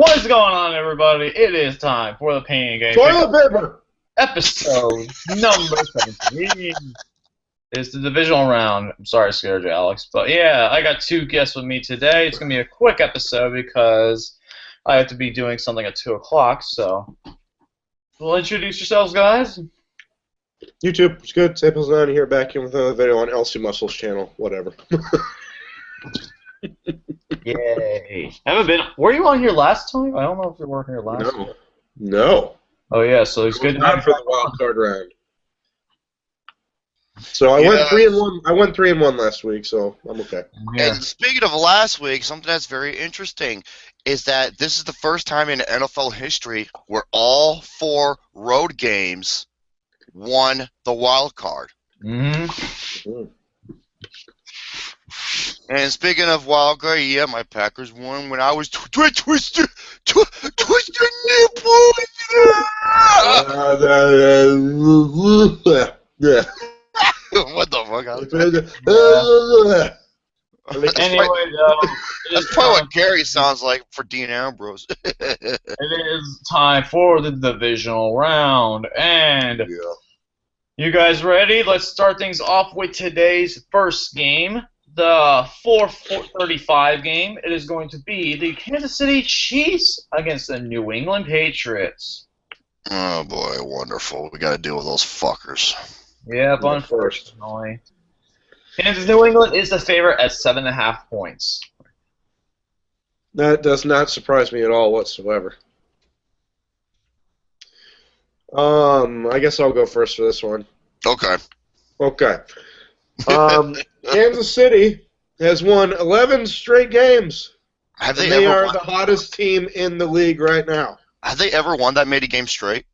What is going on, everybody? It is time for the Pain Game Toilet paper! episode number 17. It's the divisional round. I'm sorry I scared you, Alex. But yeah, I got two guests with me today. It's going to be a quick episode because I have to be doing something at 2 o'clock. So, well, introduce yourselves, guys. YouTube, it's good. Staples 9 here, back in with another video on LC Muscles channel. Whatever. Yay. Haven't been. Were you on here last time? I don't know if you were here last time. No. Oh, yeah, so it's good to Not have for you the wild card round. So I went 3-1. I went 3-1 last week, so I'm okay. Yeah. And speaking of last week, something that's very interesting is that this is the first time in NFL history where all 4 road games won the wild card. Mm-hmm. And speaking of wild card, yeah, my Packers won when I was twisted nipple. Yeah. What the fuck? Anyway, That's probably what Gary sounds like for Dean Ambrose. it is time for the divisional round, and you guys ready? Let's start things off with today's first game, the 4:35 game. It is going to be the Kansas City Chiefs against the New England Patriots. Oh boy, wonderful. We got to deal with those fuckers. Yep, unfortunately. Kansas New England is the favorite at 7.5 points. That does not surprise me at all whatsoever. I guess I'll go first for this one. Okay. Okay. Kansas City has won 11 straight games. Have they They ever are won? the hottest team in the league right now. Have they ever won that many games straight?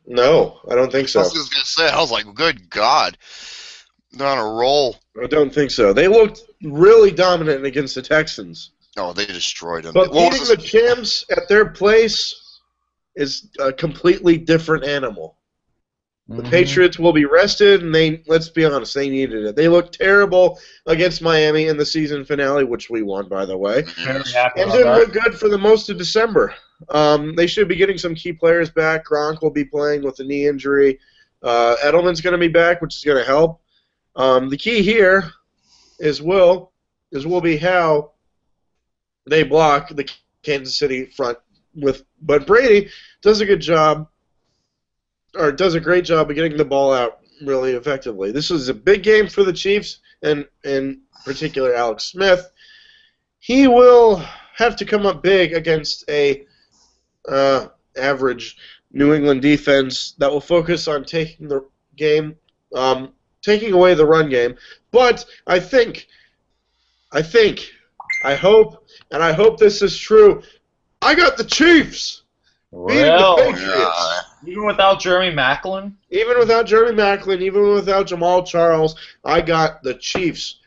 No, I don't think so. I was just gonna say. I was like, good God, they're on a roll. I don't think so. They looked really dominant against the Texans. Oh, they destroyed them. But What was beating the champs at their place is a completely different animal. The Patriots will be rested, and let's be honest, they needed it. They looked terrible against Miami in the season finale, which we won, by the way. Very happy And about didn't that. look good for the most of December. They should be getting some key players back. Gronk will be playing with a knee injury. Edelman's going to be back, which is going to help. The key here will be how they block the Kansas City front but Brady does a good job, or does a great job of getting the ball out really effectively. This is a big game for the Chiefs, and in particular Alex Smith. He will have to come up big against a average New England defense that will focus on taking the game, taking away the run game. But I hope this is true. I got the Chiefs beating the Well, Patriots. even without Jeremy Maclin? Even without Jeremy Maclin, even without Jamal Charles, I got the Chiefs.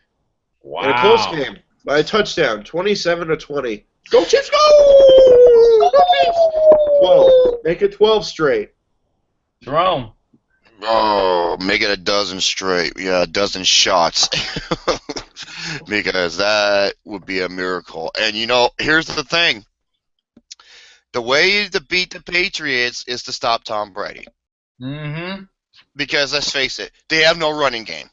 Wow. In a close game by a touchdown, 27-20. Go Chiefs, go! Go Chiefs! 12. Make it 12 straight. Jerome. Oh, make it a dozen straight. Yeah, a dozen shots. Because that would be a miracle. And, here's the thing. The way to beat the Patriots is to stop Tom Brady. Mm-hmm. Because, let's face it, they have no running game.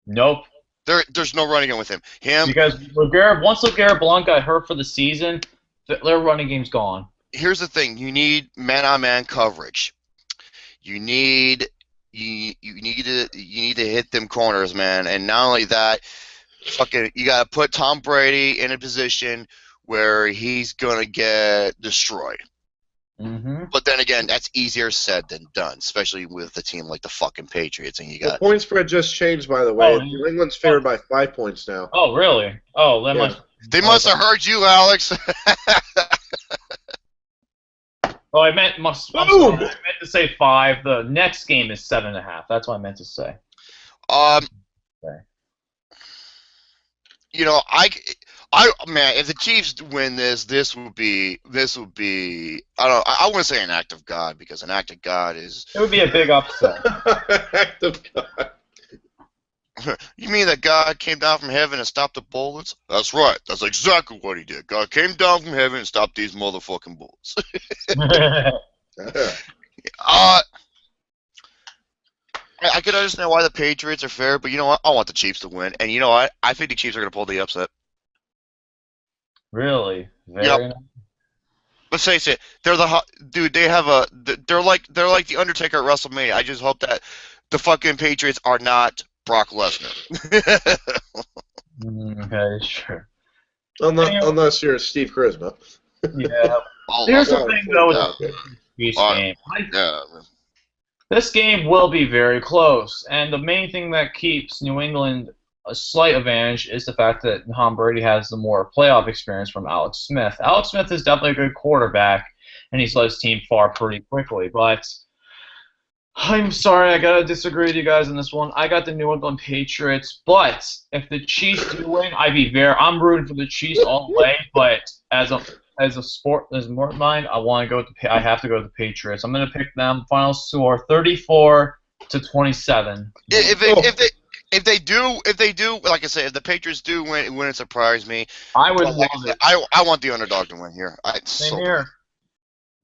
Nope. There's no running game with him. Because once LeGarrette Blount got hurt for the season, their running game's gone. Here's the thing. You need man-on-man coverage. You need to hit them corners, man. And not only that, you got to put Tom Brady in a position where he's going to get destroyed. Mm-hmm. But then again, that's easier said than done, especially with a team like the fucking Patriots. And The point spread just changed, by the way. Oh, New England's favored by 5 points now. Oh, really? Oh, that Yeah. They must have heard you, Alex. Oh, I meant to say 5. The next game is 7.5. That's what I meant to say. Okay. Man, if the Chiefs win this would be. I wouldn't say an act of God, because an act of God is. It would be a big upset. Act of God. You mean that God came down from heaven and stopped the bullets? That's right. That's exactly what he did. God came down from heaven and stopped these motherfucking bullets. uh, I can understand why the Patriots are fair, but you know what? I want the Chiefs to win, and you know what? I think the Chiefs are going to pull the upset. Really? Yep. Very nice. Let's face it. They're dude. They have a. They're like the Undertaker at WrestleMania. I just hope that the fucking Patriots are not Brock Lesnar. Okay, sure. Unless you're Steve Charisma. Yeah. Oh, Here's the oh, thing, though, with yeah. the Chiefs Oh, game. yeah. This game will be very close, and the main thing that keeps New England a slight advantage is the fact that Tom Brady has the more playoff experience from Alex Smith. Alex Smith is definitely a good quarterback, and he's led his team far pretty quickly, but I'm sorry, I gotta disagree with you guys on this one. I got the New England Patriots, but if the Chiefs do win, I'm rooting for the Chiefs all the way. But as a sport, as more of mine, I have to go with the Patriots. I'm gonna pick them. Final score 34-27. If they do, like I said, if the Patriots do win, it wouldn't surprise me. I would But like love I said, it. I want the underdog to win here. Same here.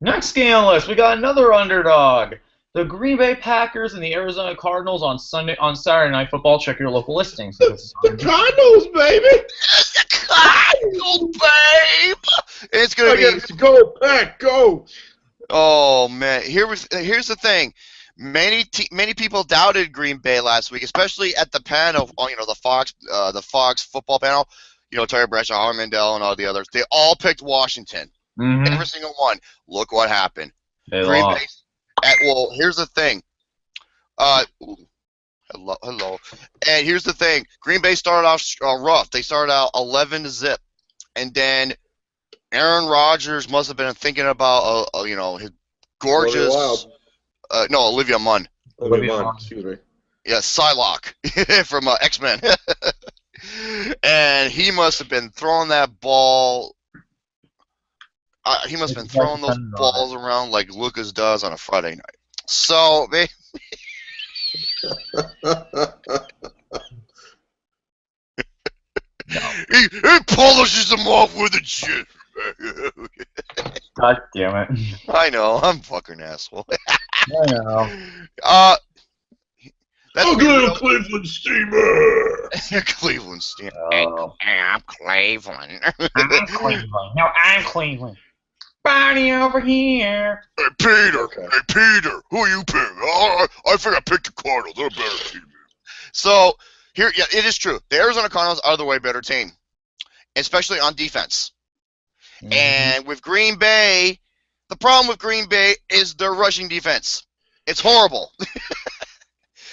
Next game on the list, we got another underdog. The Green Bay Packers and the Arizona Cardinals on Saturday Night Football. Check your local listings. The Cardinals, baby. The Cardinals, babe. It's gonna be. Go, Pack, go. Oh man, here's the thing. Many people doubted Green Bay last week, especially at the panel. The Fox football panel. Terry Bradshaw, Howard Mandel, and all the others. They all picked Washington. Mm-hmm. Every single one. Look what happened. They Green lost. Bay. Well, here's the thing. Hello. And here's the thing. Green Bay started off rough. They started out 11-0, and then Aaron Rodgers must have been thinking about his gorgeous. Olivia Munn. Olivia Munn. Excuse me. Yeah, Psylocke from X-Men. And he must have been throwing that ball. He must have been throwing those balls around like Lucas does on a Friday night. So, man. He polishes them off with a chip. God damn it. I know, I'm a fucking asshole. I know. I'll go to Cleveland Steamer. Cleveland Steamer. Oh. I'm Cleveland. I'm Cleveland. No, I'm Cleveland. Body over here. Hey, Peter. Okay. Hey, Peter. Who you pick? I think I picked the Cardinals. They're a better team. So, here, yeah, it is true. The Arizona Cardinals are the way better team, especially on defense. Mm-hmm. And with Green Bay, the problem with Green Bay is their rushing defense. It's horrible.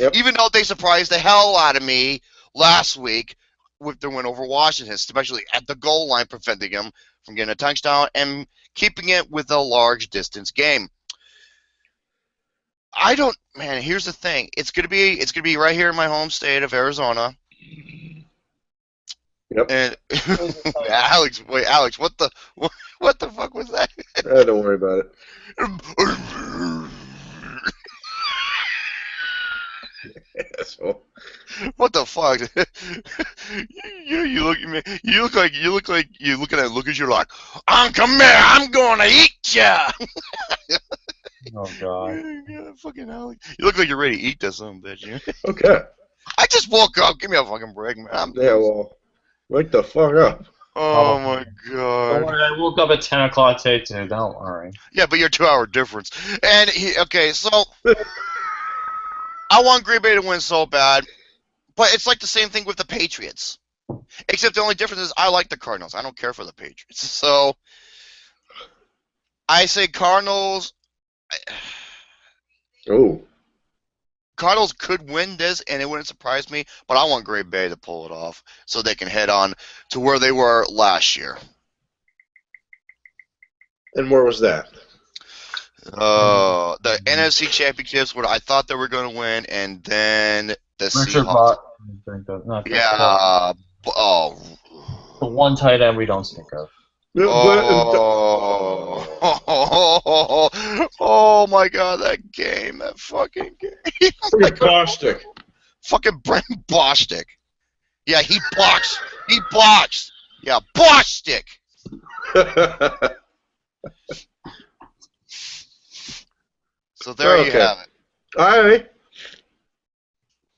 Yep. Even though they surprised the hell out of me last week with their win over Washington, especially at the goal line, preventing them from getting a touchdown and keeping it with a large distance game. Man, here's the thing. It's gonna be right here in my home state of Arizona. Yep. And Alex, what the fuck was that? Don't worry about it. Asshole. What the fuck? you look like you're looking at Lucas. You're like, come here, I'm gonna eat ya. Oh God. Yeah, fucking Alex. You look like you're ready to eat that son of a bitch. You. Okay. I just woke up. Give me a fucking break, man. Wake the fuck up. Oh my Don't god. worry, I woke up at 10 o'clock today too. Don't worry. Yeah, but you're 2 hour difference. And so I want Green Bay to win so bad, but it's like the same thing with the Patriots. Except the only difference is I like the Cardinals. I don't care for the Patriots. So I say Cardinals. Oh. Cardinals could win this, and it wouldn't surprise me, but I want Green Bay to pull it off so they can head on to where they were last year. And where was that? The NFC Championships, where I thought they were going to win, and then the Seahawks. Yeah. The one tight end we don't speak of. Oh my god, that fucking game. Pretty caustic. Fucking Brent Bostic. Yeah, he blocks. He blocks. Yeah, Bostic. So there you have it. I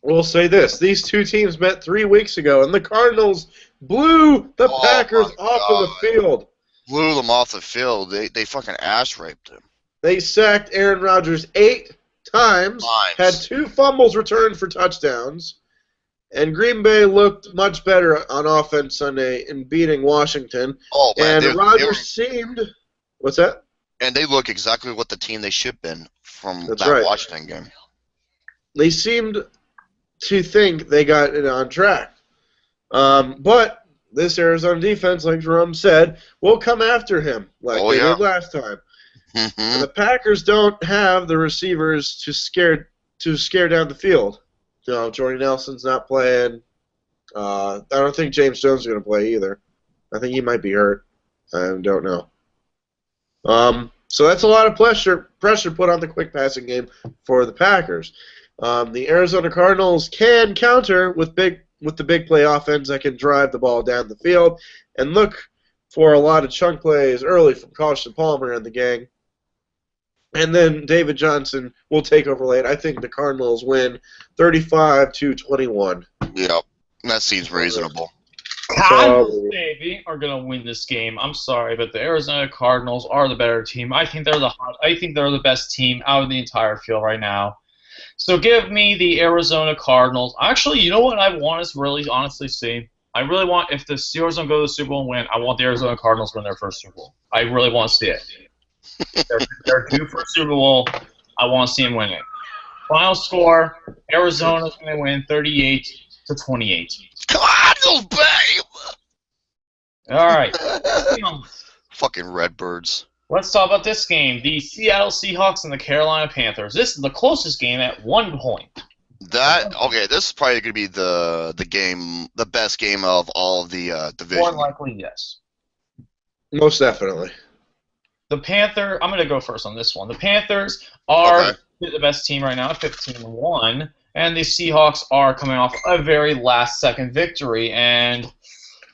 will say this. These two teams met 3 weeks ago, and the Cardinals blew the Packers off of the field. Blew them off the field. They fucking ass raped them. They sacked Aaron Rodgers 8 times, had 2 fumbles returned for touchdowns, and Green Bay looked much better on offense Sunday in beating Washington. Oh, man. And Rodgers seemed... What's that? And they look exactly what the team they should have been from That's that right. Washington game. They seemed to think they got it on track. But this Arizona defense, like Jerome said, will come after him like they did last time. And the Packers don't have the receivers to scare down the field. You know, Jordy Nelson's not playing. I don't think James Jones is going to play either. I think he might be hurt. I don't know. So that's a lot of pressure put on the quick passing game for the Packers. The Arizona Cardinals can counter with the big play offense that can drive the ball down the field and look for a lot of chunk plays early from Carson Palmer and the gang. And then David Johnson will take over late. I think the Cardinals win 35-21. Yep, that seems reasonable. Cardinals, baby, are gonna win this game. I'm sorry, but the Arizona Cardinals are the better team. I think they're the best team out of the entire field right now. So give me the Arizona Cardinals. Actually, you know what I want to really honestly see? I really want, if the Steelers don't go to the Super Bowl and win, I want the Arizona Cardinals to win their first Super Bowl. I really want to see it. They're due for a Super Bowl. I want to see them win it. Final score: Arizona's going to win 38-28. Cardinals, babe! All right. Fucking Redbirds. Let's talk about this game. The Seattle Seahawks and the Carolina Panthers. This is the closest game at 1 point. This is probably going to be the best game of all of the division. More likely, yes. Most definitely. I'm going to go first on this one. The Panthers are the best team right now at 15-1, and the Seahawks are coming off a very last-second victory. And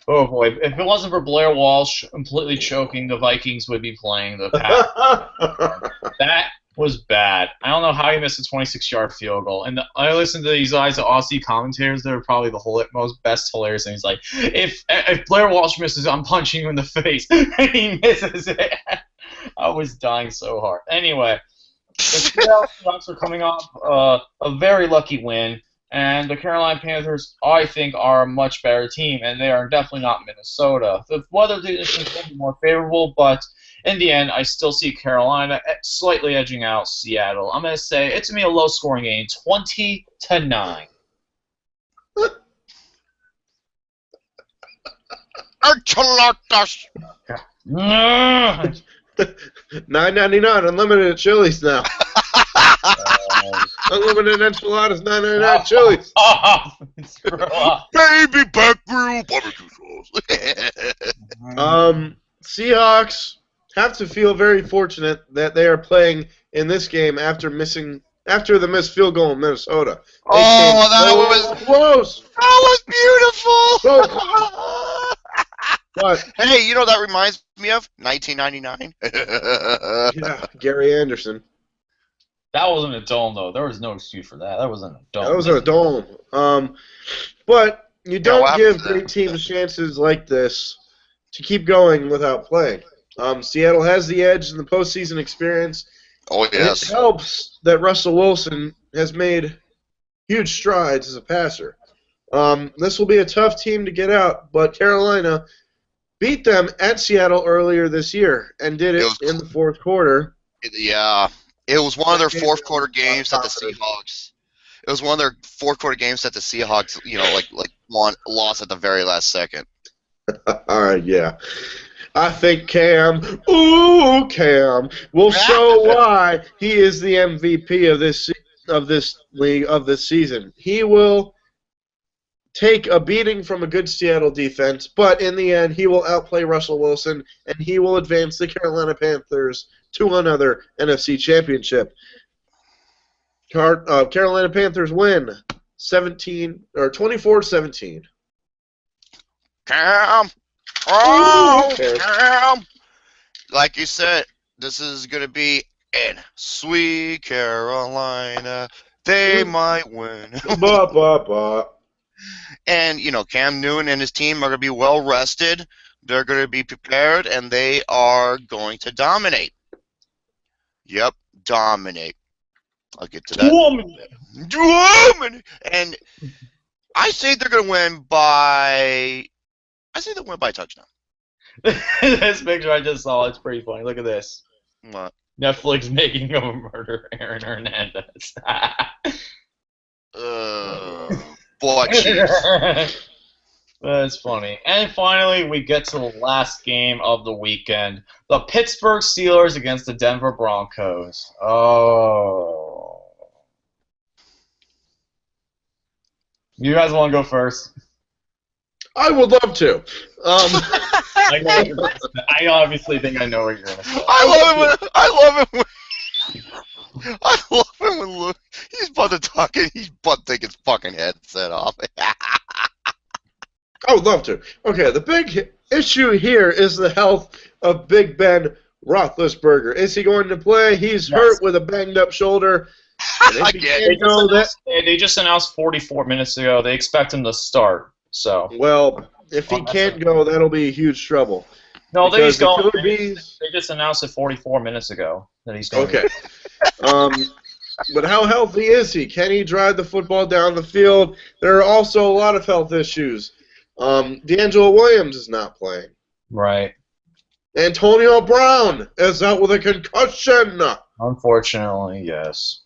oh boy, if it wasn't for Blair Walsh completely choking, the Vikings would be playing the Packers. That was bad. I don't know how he missed a 26-yard field goal. And I listened to these guys, the Aussie commentators. They're probably the best hilarious thing. He's like, if Blair Walsh misses, I'm punching you in the face. And he misses it. I was dying so hard. Anyway, the Seattle Seahawks are coming off a very lucky win. And the Carolina Panthers, I think, are a much better team, and they are definitely not Minnesota. The weather conditions will be more favorable, but in the end, I still see Carolina slightly edging out Seattle. I'm going to say it's going to be a low-scoring game, 20-9. Enchiladas. $9.99 unlimited at Chili's now. Unlimited enchiladas, $9.99 at Chili's. Baby back grill barbecue sauce. Seahawks have to feel very fortunate that they are playing in this game after the missed field goal in Minnesota. That was close. That was beautiful. So close. But hey, you know that reminds me of 1999. yeah, Gary Anderson. That wasn't a dome, though. There was no excuse for that. That wasn't a dome. That was a dome. But you don't give great teams chances like this to keep going without playing. Seattle has the edge in the postseason experience. Oh, yes. It helps that Russell Wilson has made huge strides as a passer. This will be a tough team to get out, but Carolina beat them at Seattle earlier this year and did it in the fourth quarter. Yeah. It was one of their fourth quarter games that the Seahawks. It was one of their fourth quarter games that the Seahawks, lost at the very last second. All right, yeah. I think Cam will show why he is the MVP of this league of this season. He will take a beating from a good Seattle defense, but in the end, he will outplay Russell Wilson, and he will advance the Carolina Panthers to another NFC championship. Carolina Panthers win 24-17. Cam. Oh, Cam. Like you said, this is going to be in Sweet Carolina. They might win. Bah, bah, bah. And, Cam Newton and his team are going to be well rested. They're going to be prepared, and they are going to dominate. Yep, dominate. I'll get to that. Dominate. And I say they're going to win by... a touchdown. This picture I just saw, it's pretty funny. Look at this. What? Netflix making of a murder, Aaron Hernandez. Boy, jeez. That's funny. And finally, we get to the last game of the weekend. The Pittsburgh Steelers against the Denver Broncos. Oh. You guys want to go first? I would love to. I obviously think I know what you're going to say. I love it when Luke, he's about to talk and he's about to take his fucking headset off. I would love to. Okay, the big issue here is the health of Big Ben Roethlisberger. Is he going to play? He's hurt with a banged-up shoulder. They just announced 44 minutes ago. They expect him to start. So. Well, if he can't go, that'll be huge trouble. No, they just announced it 44 minutes ago that he's going. Okay. But how healthy is he? Can he drive the football down the field? There are also a lot of health issues. D'Angelo Williams is not playing. Right. Antonio Brown is out with a concussion. Unfortunately, yes.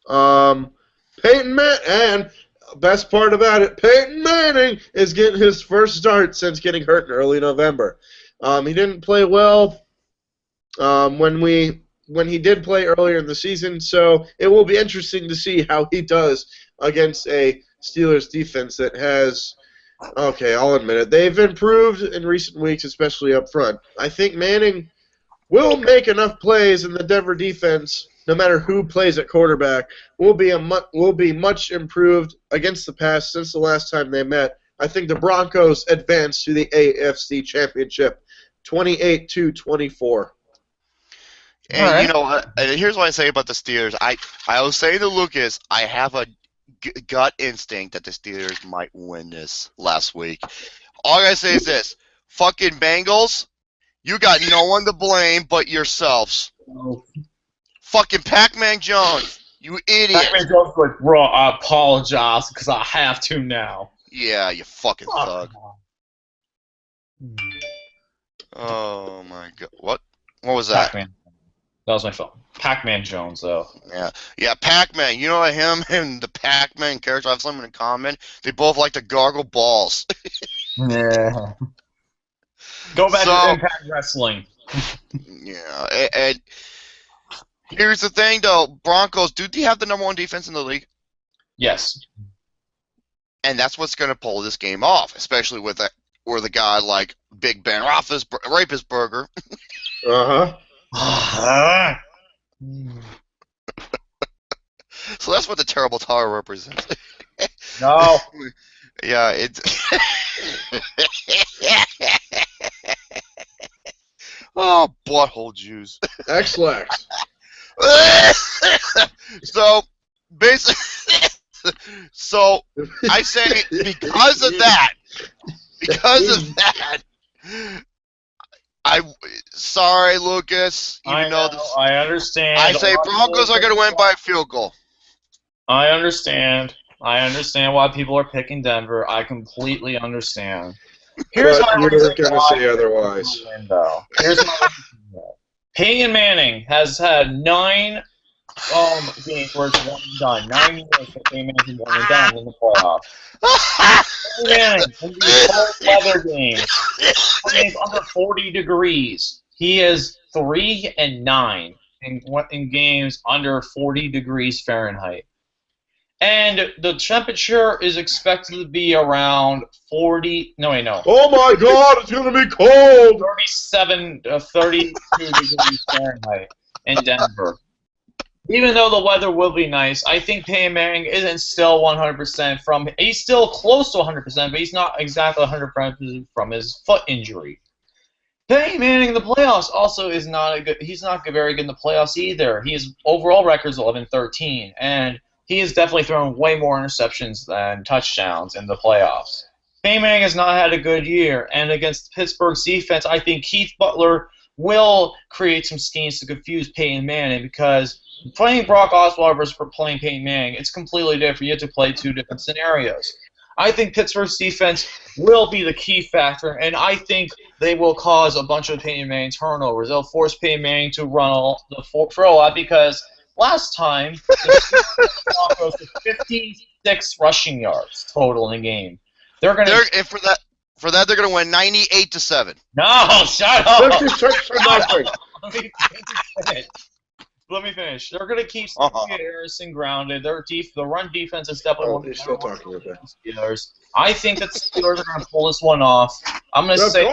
Peyton Manning, and best part about it, Peyton Manning is getting his first start since getting hurt in early November. He didn't play well when he did play earlier in the season, so it will be interesting to see how he does against a Steelers defense that has, okay, I'll admit it, they've improved in recent weeks, especially up front. I think Manning will make enough plays in the Denver defense, no matter who plays at quarterback, will be much improved against the pass since the last time they met. I think the Broncos advanced to the AFC Championship 28-24. And here's what I say about the Steelers. I was saying to Lucas, I have a gut instinct that the Steelers might win this last week. All I gotta say is this: fucking Bengals, you got no one to blame but yourselves. Oh. Fucking Pac-Man Jones, you idiot. Pac-Man Jones was like, bro, I apologize because I have to now. Yeah, you fucking thug. Oh my god, what was that? Pac-Man. That was my phone. Pac-Man Jones, though. Yeah, Pac-Man. You know him and the Pac-Man character have something in common. They both like to gargle balls. Yeah. Go back to Impact Wrestling. Yeah, and here's the thing, though. Broncos, do they have the _1 defense in the league? Yes. And that's what's going to pull this game off, especially with a guy like Big Ben Roethlisberger. Uh-huh. So that's what the terrible tower represents. No. Yeah, it's. Oh, butthole Jews. X-Lax. So, basically, I say because of that, sorry, Lucas. I understand. I say Broncos are going to win by a field goal. I understand. I understand why people are picking Denver. I completely understand. Here's what you're going to say otherwise. Here's my Peyton Manning has had 9 games where it's 1 and done. 9 years for Peyton Manning 1 and done in the playoffs. Peyton Manning in these cold weather games under 40 degrees. He is 3-9 in games under 40 degrees Fahrenheit. And the temperature is expected to be around 40. No, wait, no. Oh my God, it's going to be cold. 32 degrees Fahrenheit in Denver. even though the weather will be nice, I think Peyton Manning isn't still 100% from. He's still close to 100%, but he's not exactly 100% from his foot injury. Peyton Manning in the playoffs also is not a good. He's not very good in the playoffs either. His overall record is 11-13, and he has definitely thrown way more interceptions than touchdowns in the playoffs. Peyton Manning has not had a good year, and against Pittsburgh's defense, I think Keith Butler will create some schemes to confuse Peyton Manning because playing Brock Osweiler versus playing Peyton Manning, it's completely different. You have to play two different scenarios. I think Pittsburgh's defense will be the key factor, and I think they will cause a bunch of Peyton Manning turnovers. They'll force Peyton Manning to run the throw out because last time the Broncos with 56 rushing yards total in the game. And for that they're gonna win 98-7. No, shut up. Let's just check for nothing. Let me finish. They're going to keep Harrison grounded. The run defense is definitely one of the still talking about that. Steelers. I think that the Steelers are going to pull this one off. I'm going to say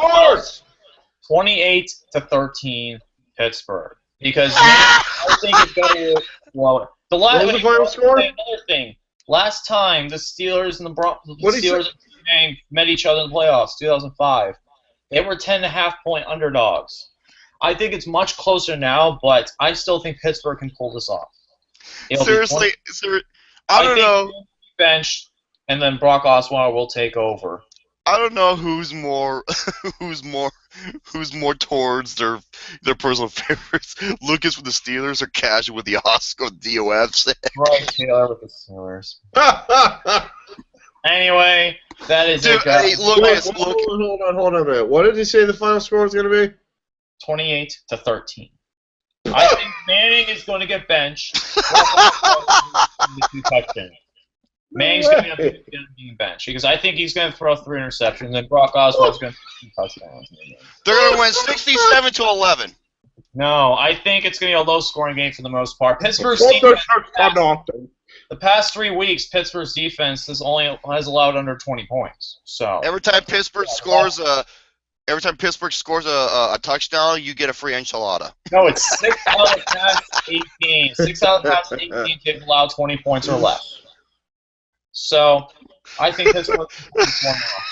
28-13 Pittsburgh because I think it's going to blow it. What was the final score? Another thing. Last time the Steelers and the Steelers met each other in the playoffs, 2005, they were 10.5-point underdogs. I think it's much closer now, but I still think Pittsburgh can pull this off. Seriously, I don't know. Bench, and then Brock Osweiler will take over. I don't know who's more towards their personal favorites. Lucas with the Steelers or Cash with the DOFs. Right, Taylor with the Steelers. Anyway, that is it, guys. Hey, Lucas, hold on a minute. What did he say the final score is going to be? 28-13. I think Manning is going to get benched. Manning's going to be benched because I think he's going to throw 3 interceptions, and Brock Osweiler's going to throw 2 touchdowns. They're going to win 67-11. No, I think it's going to be a low-scoring game for the most part. Pittsburgh's the past 3 weeks, Pittsburgh's defense has allowed under 20 points. So every time Pittsburgh scores a touchdown, you get a free enchilada. No, it's 6 out of the past 8 games. 6 out of the past 8 games they've allowed 20 points or less. So I think Pittsburgh will one off.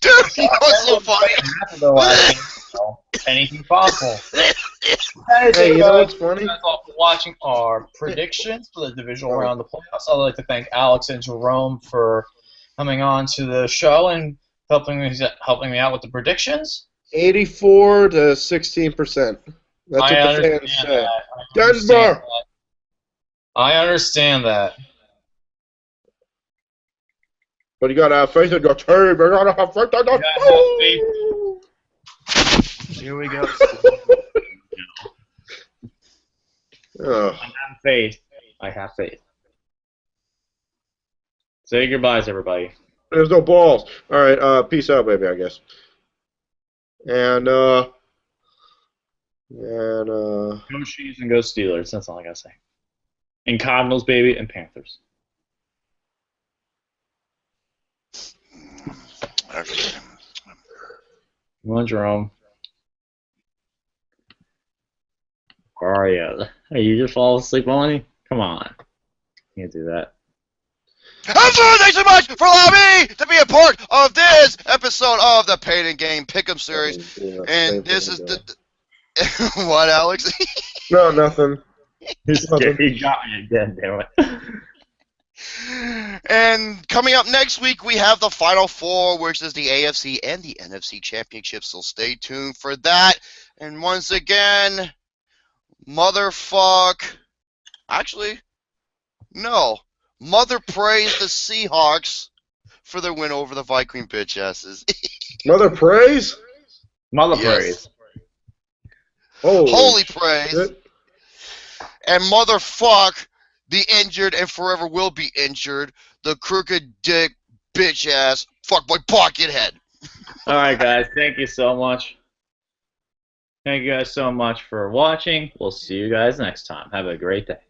Dude, you know so funny. Anything possible. Hey, you know what's funny? Thank you all for watching our predictions for the divisional round of the playoffs. I'd like to thank Alex and Jerome for coming on to the show and helping me out with the predictions. 84 to 16%. That's what the fans say. Denver. I understand that. But you gotta have faith in your team. You gotta have faith in your team. Here we go. Oh. I have faith. I have faith. Say goodbyes, everybody. There's no balls. All right, peace out, baby, I guess. And Go Chiefs and go Steelers. That's all I gotta say. And Cardinals, baby, and Panthers. Come on, Jerome. Where are you? Hey, you just fall asleep on me? Come on. You can't do that. Thanks so much for allowing me to be a part of this episode of the Pain and Game Pick'em series. And this is the... What, Alex? No, nothing. He got me again, damn it. And coming up next week, we have the Final Four, which is the AFC and the NFC championships, so stay tuned for that. And once again, actually, no. Mother praise the Seahawks for their win over the Viking bitch asses. Mother praise? Mother praise. Holy praise. Shit. And motherfuck the injured and forever will be injured, the crooked dick bitch ass fuckboy pocket head. Alright guys, thank you so much. Thank you guys so much for watching. We'll see you guys next time. Have a great day.